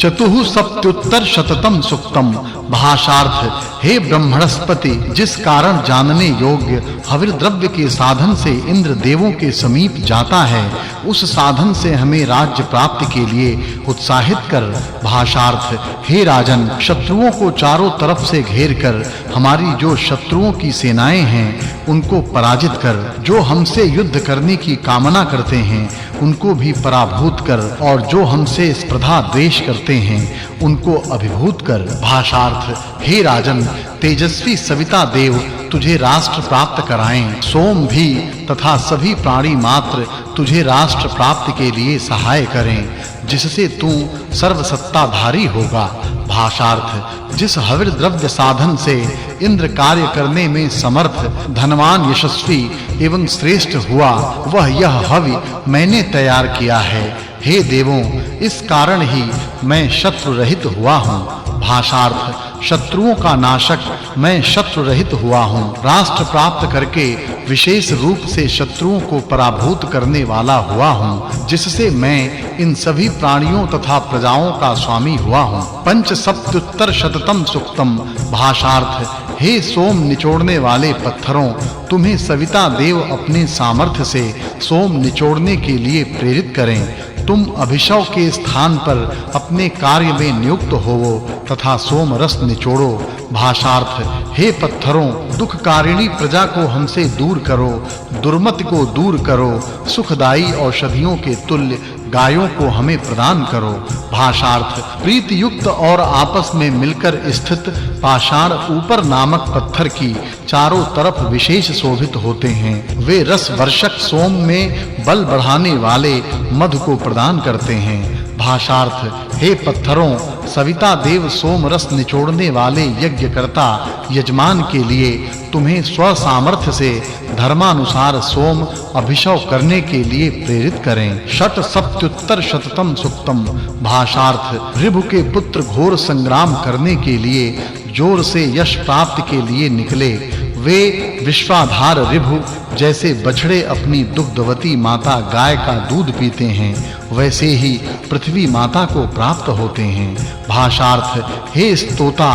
चतुः सप्त्युत्तर शततम सुक्तम। भाषार्थ, हे ब्रह्मणस्पति, जिस कारण जानने योग्य हविर द्रव्य के साधन से इंद्र देवों के समीप जाता है, उस साधन से हमें राज्य प्राप्ति के लिए उत्साहित कर। भाषार्थ, हे राजन, शत्रुओं को चारों तरफ से घेर कर हमारी जो शत्रुओं की सेनाएं हैं उनको पराजित कर। जो हमसे युद्ध करने की कामना करते हैं उनको भी पराभूत कर, और जो हमसे स्पर्धा द्वेष करते हैं उनको अभिभूत कर। भाषार्थ, हे राजन, तेजस्वी सविता देव तुझे राष्ट्र प्राप्त कराएं। सोम भी तथा सभी प्राणी मात्र तुझे राष्ट्र प्राप्ति के लिए सहाय करें, जिससे तू सर्वसत्ताधारी होगा। भाषार्थ, जिस हविर द्रव्य साधन से इंद्र कार्य करने में समर्थ, धनवान, यशस्वी एवं श्रेष्ठ हुआ, वह यह हवि मैंने तैयार किया है। हे देवों, इस कारण ही मैं शत्रु रहित हुआ हूँ। भाषार्थ, शत्रुओं का नाशक मैं शत्रु रहित हुआ हूँ। राष्ट्र प्राप्त करके विशेष रूप से शत्रुओं को पराभूत करने वाला हुआ हूँ, जिससे मैं इन सभी प्राणियों तथा प्रजाओं का स्वामी हुआ हूँ। पंच सप्त्युत्तर शततम सुक्तम। भाषार्थ, हे सोम निचोड़ने वाले पत्थरों, तुम्हें सविता देव अपने सामर्थ्य से सोम निचोड़ने के लिए प्रेरित करें। तुम अभिशव के स्थान पर अपने कार्य में नियुक्त होवो तथा सोम रस निचोड़ो। भाषार्थ, हे पत्थरों, दुखकारिणी प्रजा को हमसे दूर करो, दुर्मति को दूर करो, सुखदायी औषधियों के तुल्य गायों को हमें प्रदान करो। भाषार्थ, प्रीति युक्त और आपस में मिलकर स्थित पाषाण ऊपर नामक पत्थर की चारों तरफ विशेष शोभित होते हैं। वे रस वर्षक सोम में बल बढ़ाने वाले मधु को प्रदान करते हैं। भाषार्थ, हे पत्थरों, सविता देव सोम रस निचोड़ने वाले यज्ञकर्ता यजमान के लिए तुम्हें स्व सामर्थ्य से धर्मानुसार सोम अभिषव करने के लिए प्रेरित करें। षट सप्त्युत्तर शततम सुक्तम। भाषार्थ, ऋभु के पुत्र घोर संग्राम करने के लिए जोर से यश प्राप्ति के लिए निकले। वे विश्वाधार ऋभु जैसे बछड़े अपनी दुग्धवती माता गाय का दूध पीते हैं, वैसे ही पृथ्वी माता को प्राप्त होते हैं। भाषार्थ, हे स्तोता,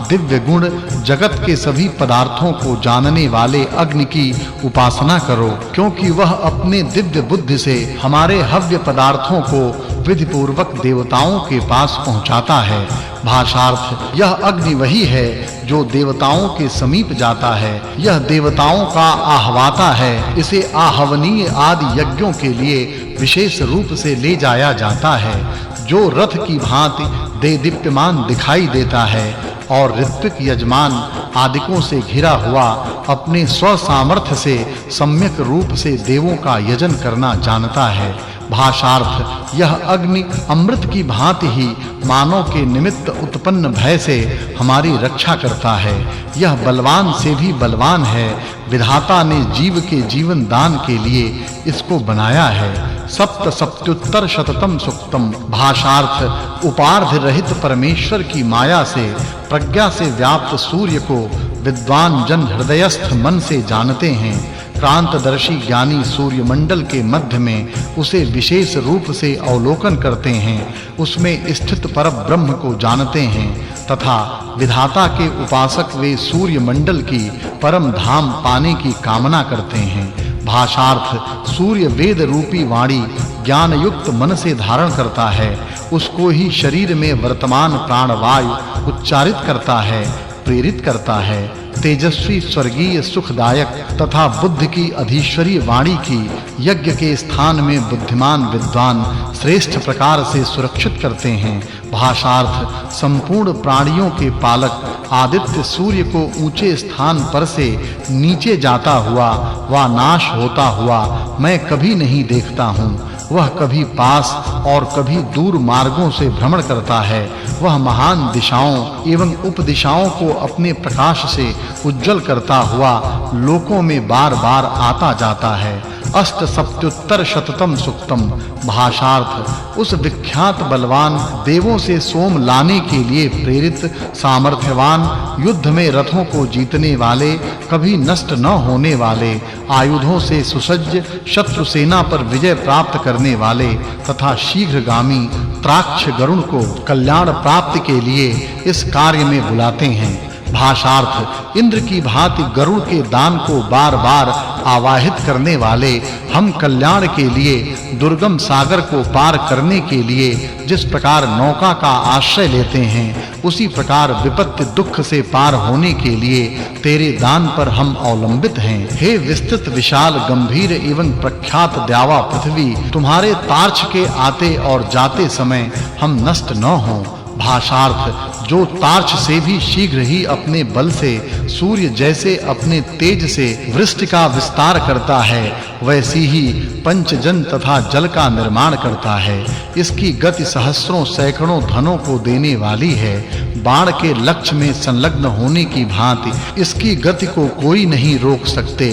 दिव्य गुण जगत के सभी पदार्थों को जानने वाले अग्नि की उपासना करो, क्योंकि वह अपने दिव्य बुद्धि से हमारे हव्य पदार्थों को विधि पूर्वक देवताओं के पास पहुंचाता है। भाषार्थ, यह अग्नि वही है जो देवताओं के समीप जाता है। यह देवताओं का आहवाता है। इसे आहवनीय आदि यज्ञों के लिए विशेष रूप से ले जाया जाता है, जो रथ की भांति देदीप्यमान दिखाई देता है और ऋत्विक यजमान आदिकों से घिरा हुआ अपने स्व सामर्थ्य से सम्यक रूप से देवों का यजन करना जानता है। भाषार्थ, यह अग्नि अमृत की भांति ही मानव के निमित्त उत्पन्न भय से हमारी रक्षा करता है। यह बलवान से भी बलवान है। विधाता ने जीव के जीवन दान के लिए इसको बनाया है। सप्त सप्त्युत्तर शततम सुक्तम। भाषार्थ, उपार्थ रहित परमेश्वर की माया से प्रज्ञा से व्याप्त सूर्य को विद्वान जन हृदयस्थ मन से जानते हैं। क्रांतदर्शी ज्ञानी सूर्य मंडल के मध्य में उसे विशेष रूप से अवलोकन करते हैं, उसमें स्थित परब्रह्म को जानते हैं तथा विधाता के उपासक वे सूर्य मंडल की परम धाम पाने की कामना करते हैं। भाषार्थ, सूर्य वेद रूपी वाणी ज्ञान युक्त मन से धारण करता है, उसको ही शरीर में वर्तमान प्राणवायु उच्चारित करता है, प्रेरित करता है। तेजस्वी स्वर्गीय सुखदायक तथा बुद्धि की अधीश्वरी वाणी की यज्ञ के स्थान में बुद्धिमान विद्वान श्रेष्ठ प्रकार से सुरक्षित करते हैं। भाषार्थ, संपूर्ण प्राणियों के पालक आदित्य सूर्य को ऊंचे स्थान पर से नीचे जाता हुआ व नाश होता हुआ मैं कभी नहीं देखता हूँ। वह कभी पास और कभी दूर मार्गों से भ्रमण करता है। वह महान दिशाओं एवं उपदिशाओं को अपने प्रकाश से उज्जवल करता हुआ लोकों में बार-बार आता जाता है। अष्ट सप्त्युत्तर शततम सुक्तम। भाषार्थ, उस विख्यात बलवान देवों से सोम लाने के लिए प्रेरित सामर्थ्यवान युद्ध में रथों को जीतने वाले, कभी नष्ट न होने वाले, आयुधों से सुसज्ज शत्रु सेना पर विजय प्राप्त करने करने वाले तथा शीघ्रगामी त्राक्ष गरुण को कल्याण प्राप्ति के लिए इस कार्य में बुलाते हैं। भाषार्थ इंद्र की भांति गरुड़ के दान को बार-बार आवाहित करने वाले हम कल्याण के लिए दुर्गम सागर को पार करने के लिए जिस प्रकार नौका का आश्रय लेते हैं, उसी प्रकार विपत्ति दुख से पार होने के लिए तेरे दान पर हम अवलंबित हैं। हे विस्तृत विशाल गंभीर एवं प्रख्यात द्यावा पृथ्वी, तुम्हारे तार्क्ष के आते और जाते समय हम नष्ट न हों। भाषार्थ जो तार्क्ष से भी शीघ्र ही अपने बल से सूर्य जैसे अपने तेज से वृष्टि का विस्तार करता है, वैसी ही पंचजन तथा जल का निर्माण करता है। इसकी गति सहस्रों सैकड़ों धनों को देने वाली है। बाण के लक्ष्य में संलग्न होने की भांति इसकी गति को कोई नहीं रोक सकते।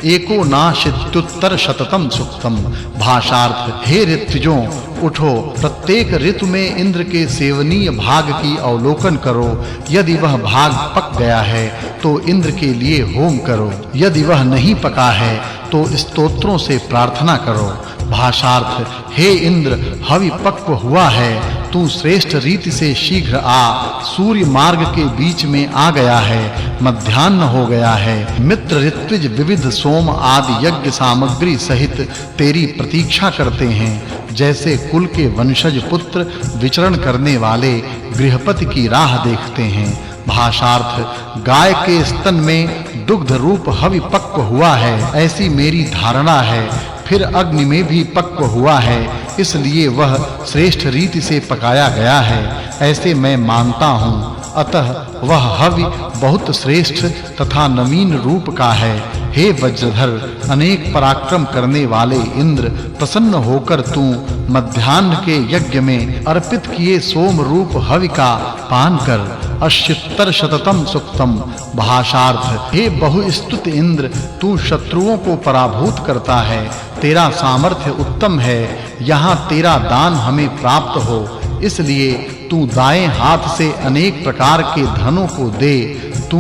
एको नाशित्युत्तर शततम सुक्तम। भाषार्थ हे ऋतुजों, उठो, प्रत्येक ऋतु में इंद्र के सेवनीय भाग की अवलोकन करो। यदि वह भाग पक गया है तो इंद्र के लिए होम करो, यदि वह नहीं पका है तो स्तोत्रों से प्रार्थना करो। भाषार्थ हे इंद्र, हवि पक्व हुआ है, तू श्रेष्ठ रीति से शीघ्र आ। सूर्य मार्ग के बीच में आ गया है, मध्याह्न हो गया है। मित्र ऋत्विज विविध सोम आदि यज्ञ सामग्री सहित तेरी प्रतीक्षा करते हैं। जैसे कुल के वंशज पुत्र विचरण करने वाले गृहपति की राह देखते हैं। भाषार्थ गाय के स्तन में दुग्ध रूप हवि पक्व हुआ है, ऐसी मेरी धारणा है। फिर अग्नि में भी पक्व हुआ है, इसलिए वह श्रेष्ठ रीति से पकाया गया है, ऐसे मैं मानता हूँ। अतः वह हवि बहुत श्रेष्ठ तथा नवीन रूप का है। हे वज्रधर, अनेक पराक्रम करने वाले इंद्र, प्रसन्न होकर तू मध्याह्न के यज्ञ में अर्पित किए सोम रूप हवि का पान कर। अश्युत्तर शततम सुक्तम। भाषार्थ हे बहुस्तुत इंद्र, तू शत्रुओं को पराभूत करता है, तेरा सामर्थ्य उत्तम है। यहाँ तेरा दान हमें प्राप्त हो, इसलिए तू दाएं हाथ से अनेक प्रकार के धनों को दे। तू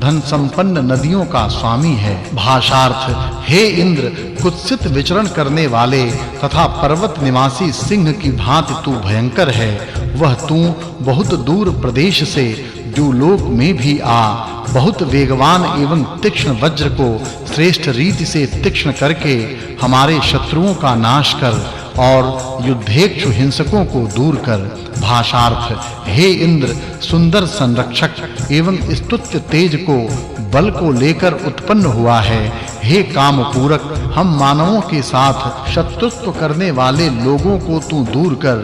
धन संपन्न नदियों का स्वामी है। भाषार्थ हे इंद्र, कुत्सित विचरण करने वाले तथा पर्वत निवासी सिंह की भांति तू भयंकर है। वह तू बहुत दूर प्रदेश से द्युलोक में भी आ, बहुत वेगवान एवं तीक्ष्ण वज्र को श्रेष्ठ रीति से तीक्ष्ण करके हमारे शत्रुओं का नाश कर और युद्धेच्छु हिंसकों को दूर कर। भाषार्थ हे इंद्र, सुंदर संरक्षक एवं स्तुत्य तेज को बल को लेकर उत्पन्न हुआ है। हे काम पूरक, हम मानवों के साथ शत्रुत्व करने वाले लोगों को तू दूर कर।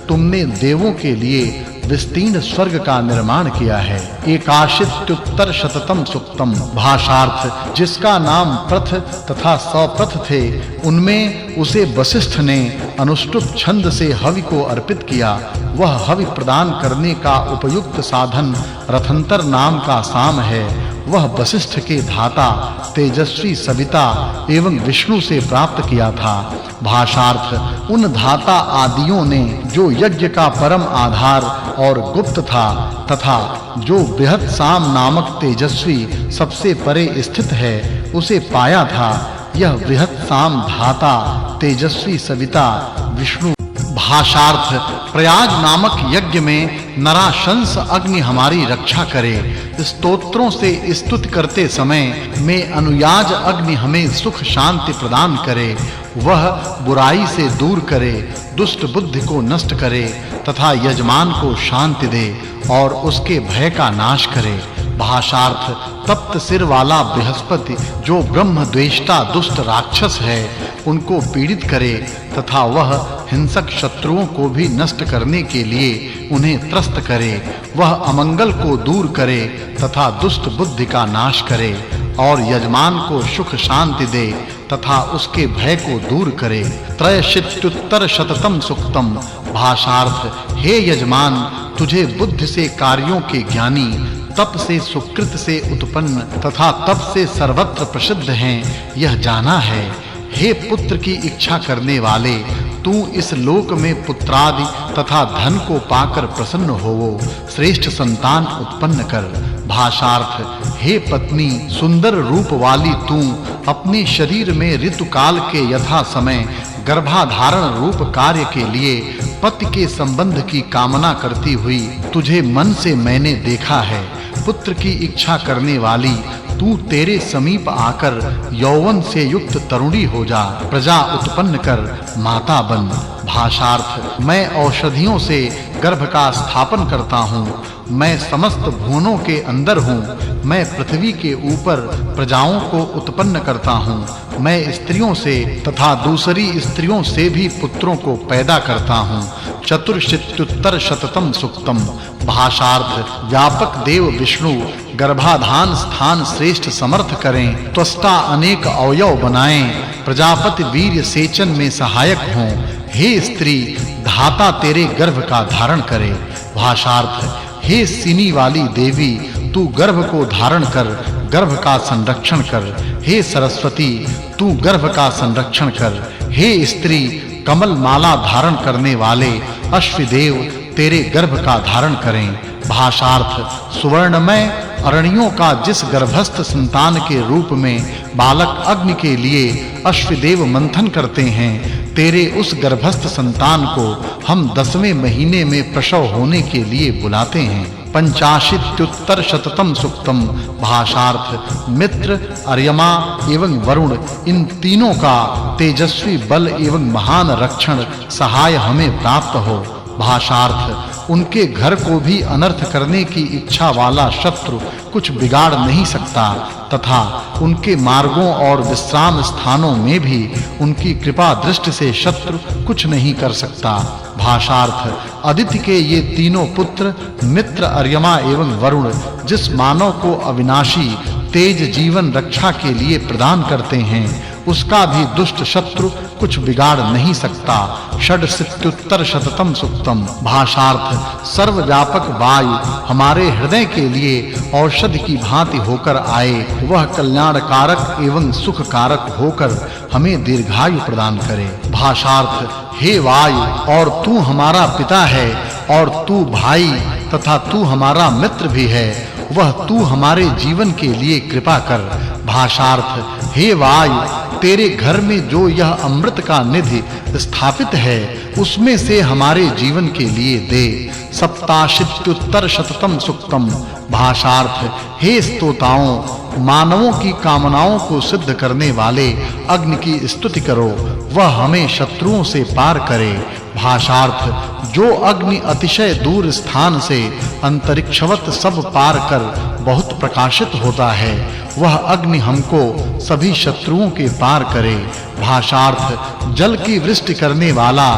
तुमने देवों के लिए विस्तीर्ण स्वर्ग का निर्माण किया है। एकाशीत्युत्तर शततम सुक्तम। भाषार्थ जिसका नाम प्रथ तथा सप्रथ थे, उनमें उसे वशिष्ठ ने अनुष्टुप छंद से हवि को अर्पित किया। वह हवि प्रदान करने का उपयुक्त साधन रथंतर नाम का साम है। वह वशिष्ठ के धाता तेजस्वी सविता एवं विष्णु से प्राप्त किया था। भाषार्थ उन धाता आदियों ने जो यज्ञ का परम आधार और गुप्त था तथा जो बृहत् साम नामक तेजस्वी सबसे परे स्थित है, उसे पाया था। यह बृहत् साम धाता तेजस्वी सविता विष्णु। भाषार्थ प्रयाग नामक यज्ञ में नराशंस अग्नि हमारी रक्षा करे। स्तोत्रों से स्तुति करते समय में अनुयाज अग्नि हमें सुख शांति प्रदान करे। वह बुराई से दूर करे, दुष्ट बुद्धि को नष्ट करे तथा यजमान को शांति दे और उसके भय का नाश करे। भाषार्थ तप्त सिर वाला बृहस्पति जो ब्रह्म द्वेष्टा दुष्ट राक्षस है, उनको पीड़ित करे तथा वह हिंसक शत्रुओं को भी नष्ट करने के लिए उन्हें त्रस्त करे। वह अमंगल को दूर करे तथा दुष्ट बुद्धि का नाश करे और यजमान को सुख शांति दे तथा उसके भय को दूर करे। त्रयशीत्युत्तर शततम सुक्तम। भाषार्थ हे यजमान, तुझे बुद्धि से कार्यों के ज्ञानी, तप से सुकृत से उत्पन्न तथा तप से सर्वत्र प्रसिद्ध हैं, यह जाना है। हे पुत्र की इच्छा करने वाले, तू इस लोक में पुत्रादि तथा धन को पाकर प्रसन्न होवो, श्रेष्ठ संतान उत्पन्न कर। भाषार्थ हे पत्नी, सुंदर रूप वाली तू अपने शरीर में ऋतु काल के यथा समय गर्भाधारण रूप कार्य के लिए पति के संबंध की कामना करती हुई तुझे मन से मैंने देखा है। पुत्र की इच्छा करने वाली तू तेरे समीप आकर यौवन से युक्त तरुणी हो जा, प्रजा उत्पन्न कर माता बन। भाषार्थ मैं औषधियों से गर्भ का स्थापन करता हूँ, मैं समस्त भुवनों के अंदर हूँ, मैं पृथ्वी के ऊपर प्रजाओं को उत्पन्न करता हूँ, मैं स्त्रियों से तथा दूसरी स्त्रियों से भी पुत्रों को पैदा करता हूँ। चतुर्शीत्युत्तर शततम सुक्तम। भाषार्थ व्यापक देव विष्णु गर्भाधान स्थान श्रेष्ठ समर्थ करें, त्वष्टा अनेक अवयव बनाएं, प्रजापति वीर्य सेचन में सहायक हों। हे स्त्री धाता तेरे गर्भ का धारण करे। भाषार्थ हे सीनी वाली देवी तू गर्भ को धारण कर गर्भ का संरक्षण कर। हे सरस्वती तू गर्भ का संरक्षण कर। हे स्त्री कमल माला धारण करने वाले अश्वदेव तेरे गर्भ का धारण करें। भाषार्थ सुवर्णमय अरणियों का जिस गर्भस्थ संतान के रूप में बालक अग्नि के लिए अश्वदेव मंथन करते हैं, तेरे उस गर्भस्थ संतान को हम 10वें महीने में प्रसव होने के लिए बुलाते हैं। पंचाशीत्युत्तर शततम सुक्तम। भाषार्थ मित्र, अर्यमा एवं वरुण इन तीनों का तेजस्वी बल एवं महान रक्षण सहाय हमें प्राप्त हो। भाषार्थ उनके घर को भी अनर्थ करने की इच्छा वाला शत्रु कुछ बिगाड़ नहीं सकता तथा उनके मार्गों और विश्राम स्थानों में भी उनकी कृपा दृष्टि से शत्रु कुछ नहीं कर सकता। भाषार्थ अदिति के ये तीनों पुत्र मित्र, अर्यमा एवं वरुण जिस मानव को अविनाशी तेज जीवन रक्षा के लिए प्रदान करते हैं, उसका भी दुष्ट शत्रु कुछ बिगाड़ नहीं सकता। षड्शीत्युत्तर शततम सुक्तम। भाषार्थ सर्वव्यापक वायु हमारे हृदय के लिए औषधि की भांति होकर आए, वह कल्याणकारक एवं सुखकारक होकर हमें दीर्घायु प्रदान करे। भाषार्थ हे वायु और तू हमारा पिता है और तू भाई तथा तू हमारा मित्र भी है, वह तू हमारे जीवन के लिए कृपा कर। भाषार्थ हे वायु तेरे घर में जो यह अमृत का निधि स्थापित है, उसमें से हमारे जीवन के लिए दे। सप्ताशीत्युत्तर शततम सुक्तम। भाषार्थ हे स्तोताओं मानवों की कामनाओं को सिद्ध करने वाले अग्नि की स्तुति करो, वह हमें शत्रुओं से पार करे। भाषार्थ जो अग्नि अतिशय दूर स्थान से अंतरिक्षवत सब पार कर बहुत प्रकाशित होता है, वह अग्नि हमको सभी शत्रुओं के पार करे। भाषार्थ जल की वृष्टि करने वाला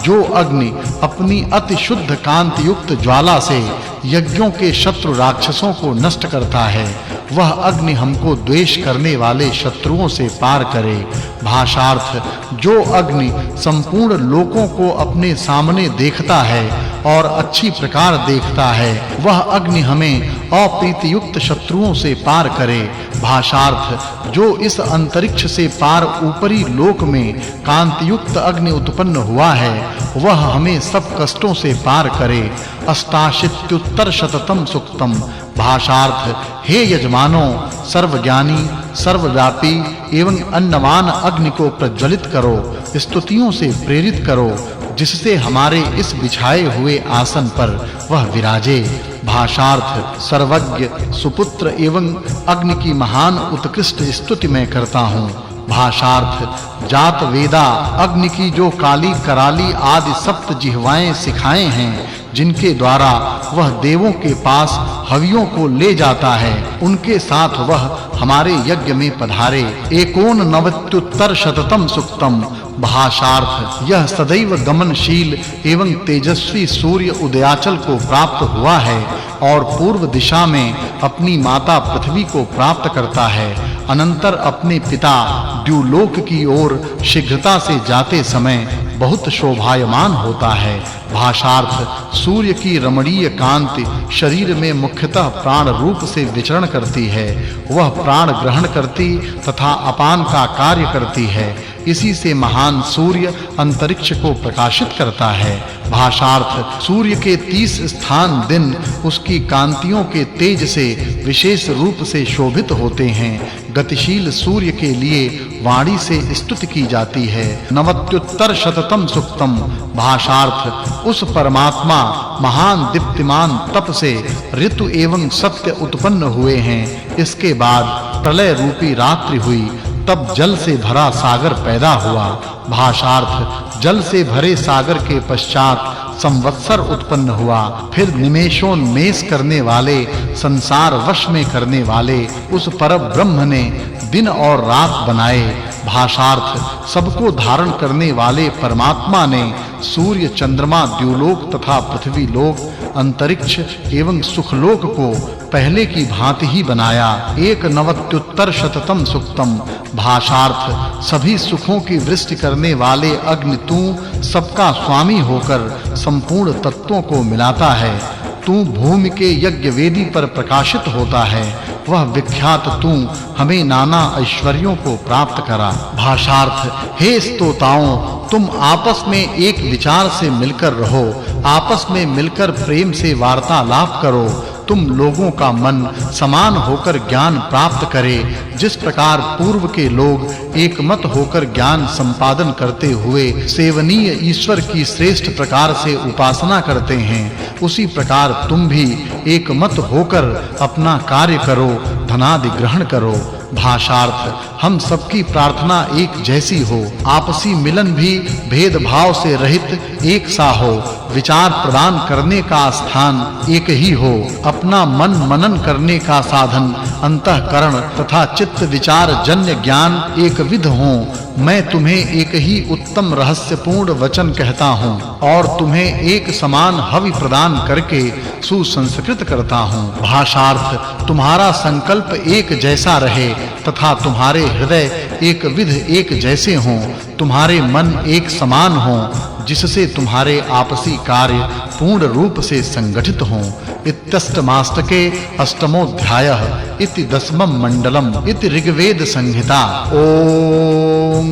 जो अग्नि अपनी अति शुद्ध कांति युक्त ज्वाला से यज्ञों के शत्रु राक्षसों को नष्ट करता है, वह अग्नि हमको द्वेष करने वाले शत्रुओं से पार करे। भाषार्थ जो अग्नि संपूर्ण लोकों को अपने सामने देखता है और अच्छी प्रकार देखता है, वह अग्नि हमें अप्रीति युक्त शत्रुओं से पार करे। भाषार्थ जो इस अंतरिक्ष से पार ऊपरी लोक में कांति युक्त अग्नि उत्पन्न हुआ है, वह हमें सब कष्टों से पार करे। अष्टाशीत्युत्तर शततम सुक्तम। भाषार्थ हे यजमानों सर्वज्ञानी सर्वव्यापी एवं अन्नवान अग्नि को प्रज्वलित करो, स्तुतियों से प्रेरित करो, जिससे हमारे इस बिछाए हुए आसन पर वह विराजे। भाषार्थ सर्वज्ञ सुपुत्र एवं अग्नि की महान उत्कृष्ट स्तुति मैं करता हूँ। भाषार्थ जात वेदा अग्नि की जो काली कराली आदि सप्त जिह्वाएं सिखाए हैं, जिनके द्वारा वह देवों के पास हवियों को ले जाता है, उनके साथ वह हमारे यज्ञ में पधारे। एकोननवत्युत्तर शततम सुक्तम। भाषार्थ यह सदैव गमनशील एवं तेजस्वी सूर्य उदयाचल को प्राप्त हुआ है और पूर्व दिशा में अपनी माता पृथ्वी को प्राप्त करता है, अनंतर अपने पिता द्युलोक की ओर शीघ्रता से जाते समय बहुत शोभायमान होता है। भाषार्थ सूर्य की रमणीय कांति शरीर में मुख्यतः प्राण रूप से विचरण करती है, वह प्राण ग्रहण करती तथा अपान का कार्य करती है। इसी से महान सूर्य अंतरिक्ष को प्रकाशित करता है। भाषार्थ सूर्य के 30 स्थान दिन उसकी कांतियों के तेज से विशेष रूप से शोभित होते हैं। गतिशील सूर्य के लिए वाणी से स्तुति की जाती है। नवत्युत्तर शततम सुक्तम। भाषार्थ उस परमात्मा महान दीप्तिमान तप से ऋतु एवं सत्य उत्पन्न हुए हैं। इसके बाद प्रलय रूपी रात्रि हुई, तब जल से भरा सागर पैदा हुआ। भाषार्थ जल से भरे सागर के पश्चात संवत्सर उत्पन्न हुआ। फिर निमेषोन्मेष करने वाले, संसार वश में करने वाले उस परब्रह्म ने दिन और रात बनाए। भाषार्थ सबको धारण करने वाले परमात्मा ने सूर्य, चंद्रमा, द्युलोक तथा पृथ्वी लोक, अंतरिक्ष एवं सुखलोक को पहले की भांति ही बनाया। एक नवत्युत्तर शततम सुक्तम। भाषार्थ सभी सुखों की वृष्टि करने वाले अग्नि तू सबका स्वामी होकर संपूर्ण तत्वों को मिलाता है। तू भूमि के यज्ञ वेदी पर प्रकाशित होता है। वह विख्यात तू हमें नाना ऐश्वर्यों को प्राप्त करा। भाषार्थ हे स्तोताओं, तुम आपस में एक विचार से मिलकर रहो, आपस में मिलकर प्रेम से वार्तालाप करो। तुम लोगों का मन समान होकर ज्ञान प्राप्त करे। जिस प्रकार पूर्व के लोग एकमत होकर ज्ञान संपादन करते हुए सेवनीय ईश्वर की श्रेष्ठ प्रकार से उपासना करते हैं, उसी प्रकार तुम भी एकमत होकर अपना कार्य करो, धनादि ग्रहण करो। भाषार्थ हम सबकी प्रार्थना एक जैसी हो, आपसी मिलन भी भेदभाव से रहित एक सा हो, विचार प्रदान करने का स्थान एक ही हो, अपना मन मनन करने का साधन अंतःकरण तथा चित्त विचार जन्य ज्ञान एक विध हो। मैं तुम्हें एक ही उत्तम रहस्यपूर्ण वचन कहता हूँ और तुम्हें एक समान हवि प्रदान करके सुसंस्कृत करता हूँ। भाषार्थ तुम्हारा संकल्प एक जैसा रहे तथा तुम्हारे हृदय एक विध एक जैसे हों, तुम्हारे मन एक समान हों, जिससे तुम्हारे आपसी कार्य पूर्ण रूप से संगठित हों। इत्यष्टमाष्टके अष्टमोऽध्यायः इति दशमं मंडलम इति ऋग्वेद संहिता। ओम